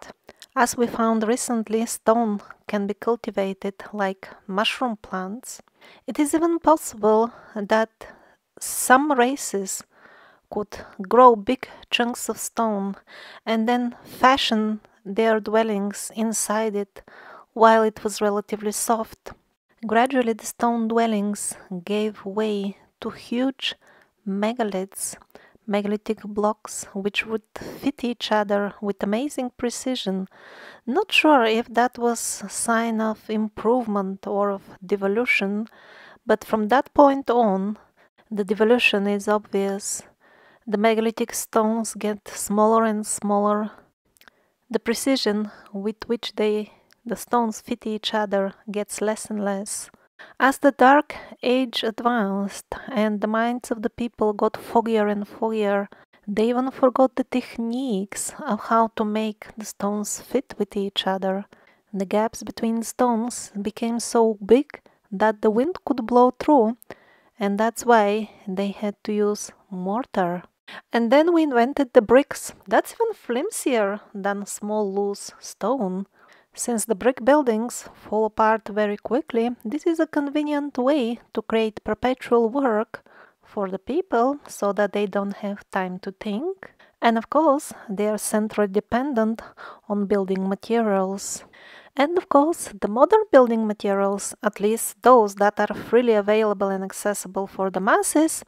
[SPEAKER 1] as we found recently, stone can be cultivated like mushroom plants, it is even possible that some races could grow big chunks of stone and then fashion their dwellings inside it while it was relatively soft. Gradually the stone dwellings gave way to huge megaliths megalithic blocks which would fit each other with amazing precision. Not sure if that was a sign of improvement or of devolution, but from that point on, the devolution is obvious. The megalithic stones get smaller and smaller. The precision with which the stones fit each other gets less and less. As the Dark Age advanced and the minds of the people got foggier and foggier, they even forgot the techniques of how to make the stones fit with each other. The gaps between stones became so big that the wind could blow through, and that's why they had to use mortar. And then we invented the bricks. That's even flimsier than small loose stone. Since the brick buildings fall apart very quickly, this is a convenient way to create perpetual work for the people so that they don't have time to think. And of course, they are centrally dependent on building materials. And of course, the modern building materials, at least those that are freely available and accessible for the masses,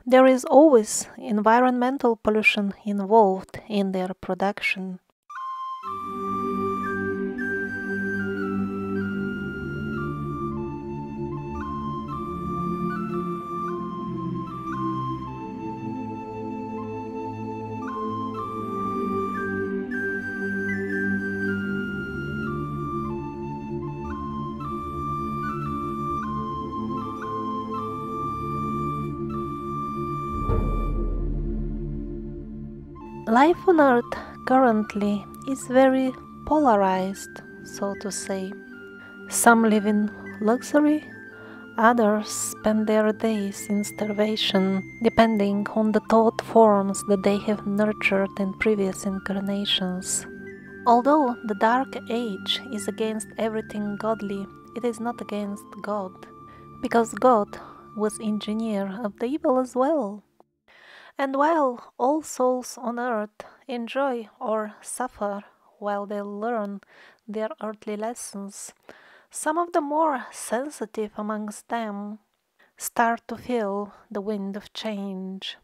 [SPEAKER 1] there is always environmental pollution involved in their production. Life on Earth currently is very polarized, so to say. Some live in luxury, others spend their days in starvation, depending on the thought forms that they have nurtured in previous incarnations. Although the Dark Age is against everything godly, it is not against God, because God was engineer of the evil as well. And while all souls on earth enjoy or suffer while they learn their earthly lessons, some of the more sensitive amongst them start to feel the wind of change.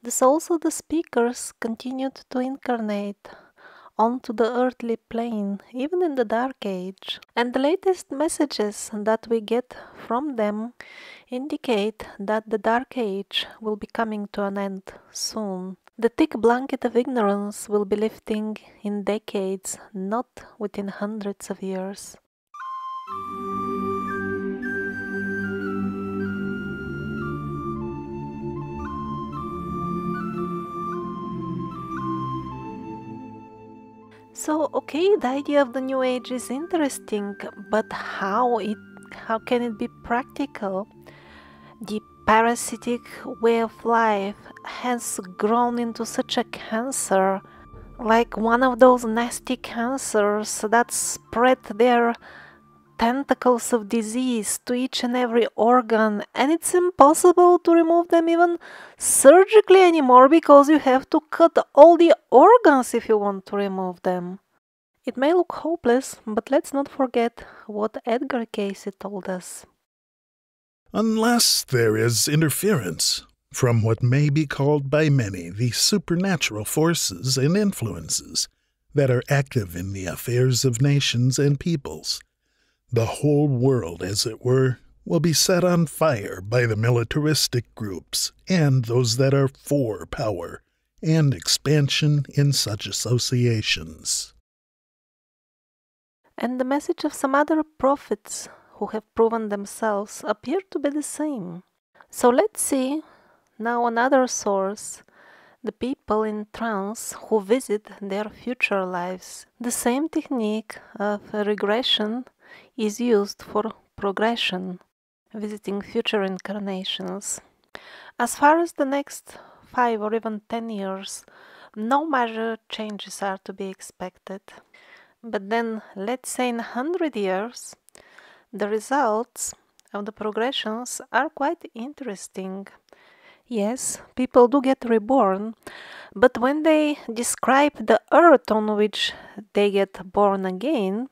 [SPEAKER 1] The souls of the speakers continued to incarnate onto the earthly plane even in the Dark Age, and the latest messages that we get from them indicate that the Dark Age will be coming to an end soon. The thick blanket of ignorance will be lifting in decades, not within hundreds of years. So, okay, the idea of the New Age is interesting, but how can it be practical? The parasitic way of life has grown into such a cancer, like one of those nasty cancers that spread their tentacles of disease to each and every organ, and it's impossible to remove them even surgically anymore because you have to cut all the organs if you want to remove them. It may look hopeless, but let's not forget what Edgar Cayce told us.
[SPEAKER 2] Unless there is interference from what may be called by many the supernatural forces and influences that are active in the affairs of nations and peoples, the whole world, as it were, will be set on fire by the militaristic groups and those that are for power and expansion in such associations.
[SPEAKER 1] And the message of some other prophets who have proven themselves appear to be the same. So let's see now another source, the people in trance who visit their future lives. The same technique of regression is used for progression, visiting future incarnations. As far as the next 5 or even 10 years, no major changes are to be expected. But then, let's say in 100 years, the results of the progressions are quite interesting. Yes, people do get reborn, but when they describe the earth on which they get born again,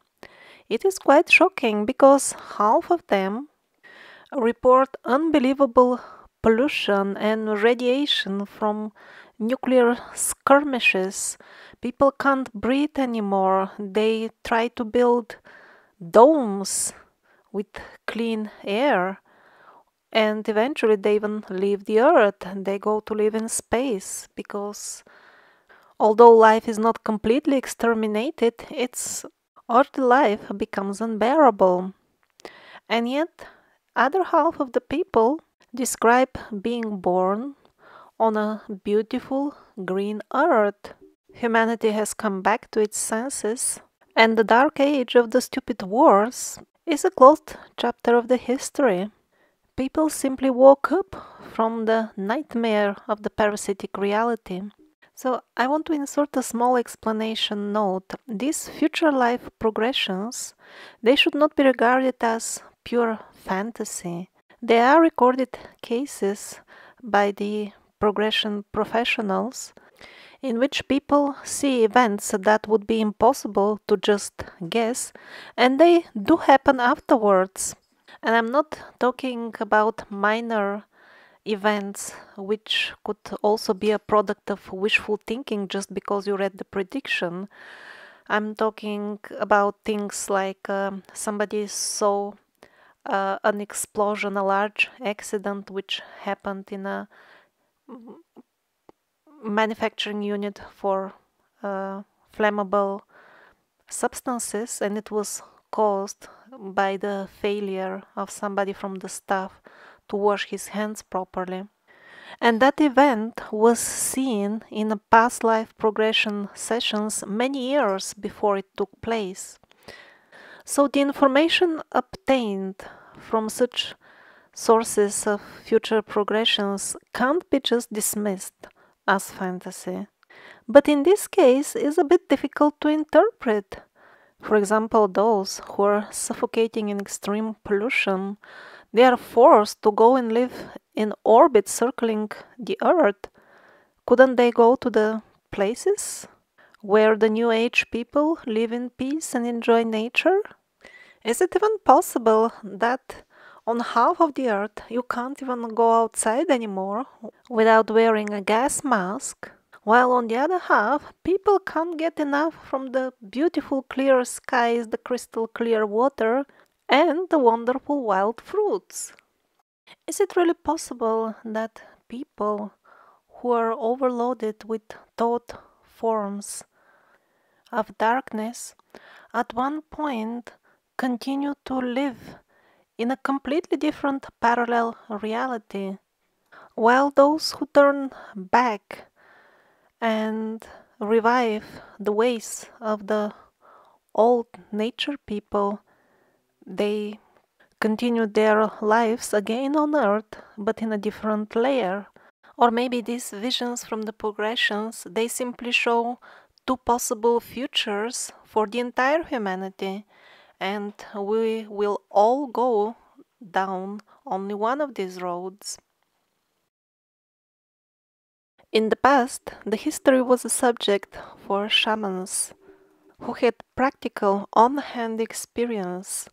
[SPEAKER 1] it is quite shocking because half of them report unbelievable pollution and radiation from nuclear skirmishes. People can't breathe anymore. They try to build domes with clean air. And eventually they even leave the Earth. They go to live in space because although life is not completely exterminated, its earthly life becomes unbearable. And yet, other half of the people describe being born on a beautiful green earth. Humanity has come back to its senses, and the dark age of the stupid wars is a closed chapter of the history. People simply woke up from the nightmare of the parasitic reality. So I want to insert a small explanation note. These future life progressions, they should not be regarded as pure fantasy. They are recorded cases by the progression professionals in which people see events that would be impossible to just guess, and they do happen afterwards. And I'm not talking about minor events which could also be a product of wishful thinking just because you read the prediction. I'm talking about things like somebody saw an explosion, a large accident which happened in a manufacturing unit for flammable substances, and it was caused by the failure of somebody from the staff to wash his hands properly. And that event was seen in a past life progression sessions many years before it took place. So the information obtained from such sources of future progressions can't be just dismissed as fantasy. But in this case, it's a bit difficult to interpret. For example, those who are suffocating in extreme pollution, they are forced to go and live in orbit circling the Earth. Couldn't they go to the places where the New Age people live in peace and enjoy nature? Is it even possible that on half of the Earth you can't even go outside anymore without wearing a gas mask? While on the other half, people can't get enough from the beautiful clear skies, the crystal clear water, and the wonderful wild fruits. Is it really possible that people who are overloaded with thought forms of darkness at one point continue to live in a completely different parallel reality, while those who turn back and revive the ways of the old nature people, they continue their lives again on Earth, but in a different layer? Or maybe these visions from the progressions, they simply show two possible futures for the entire humanity, and we will all go down only one of these roads. In the past, the history was a subject for shamans who had practical on-hand experience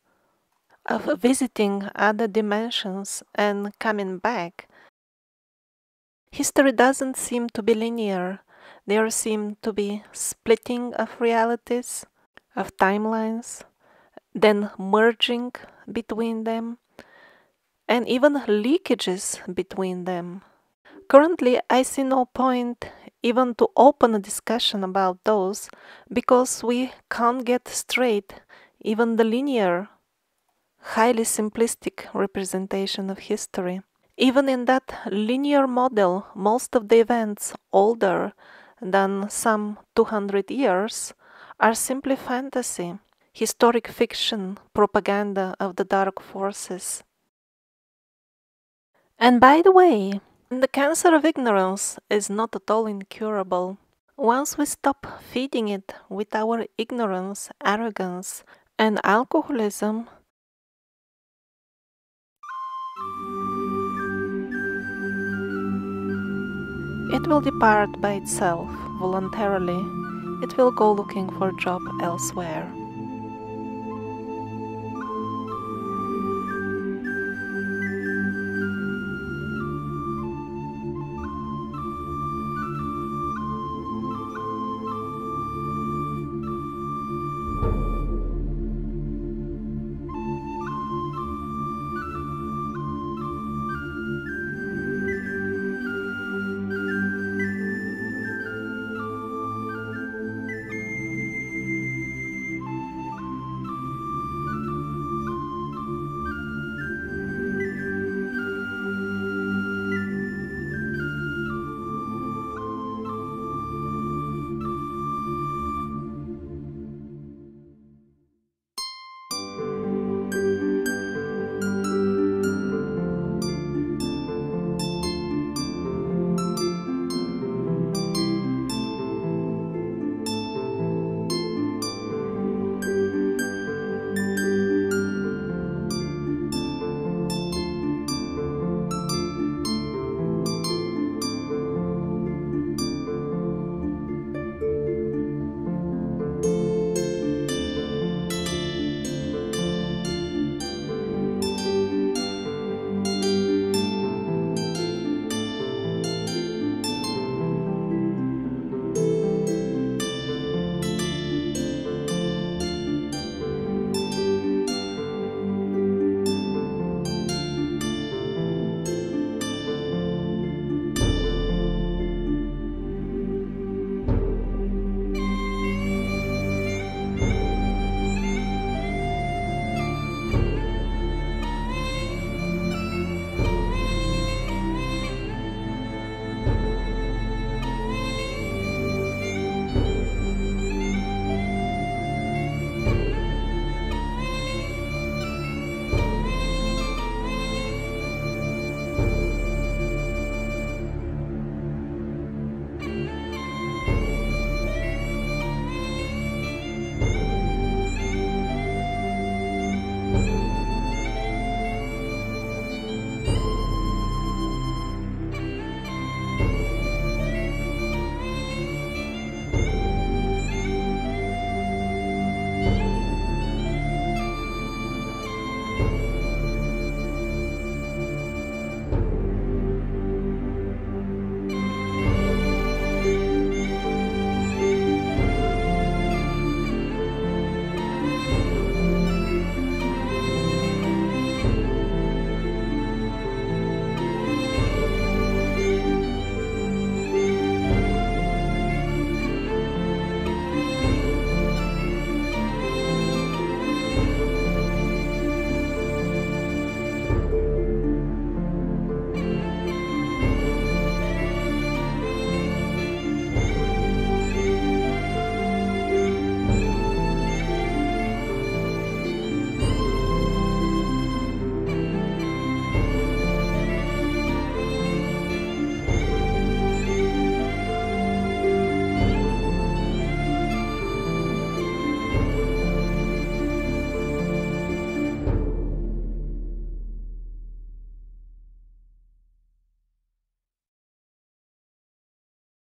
[SPEAKER 1] of visiting other dimensions and coming back. History doesn't seem to be linear. There seem to be splitting of realities, of timelines, then merging between them, and even leakages between them. Currently, I see no point even to open a discussion about those, because we can't get straight even the linear, highly simplistic representation of history. Even in that linear model, most of the events older than some 200 years are simply fantasy, historic fiction, propaganda of the dark forces. And by the way, the cancer of ignorance is not at all incurable. Once we stop feeding it with our ignorance, arrogance, and alcoholism, it will depart by itself, voluntarily. It will go looking for a job elsewhere.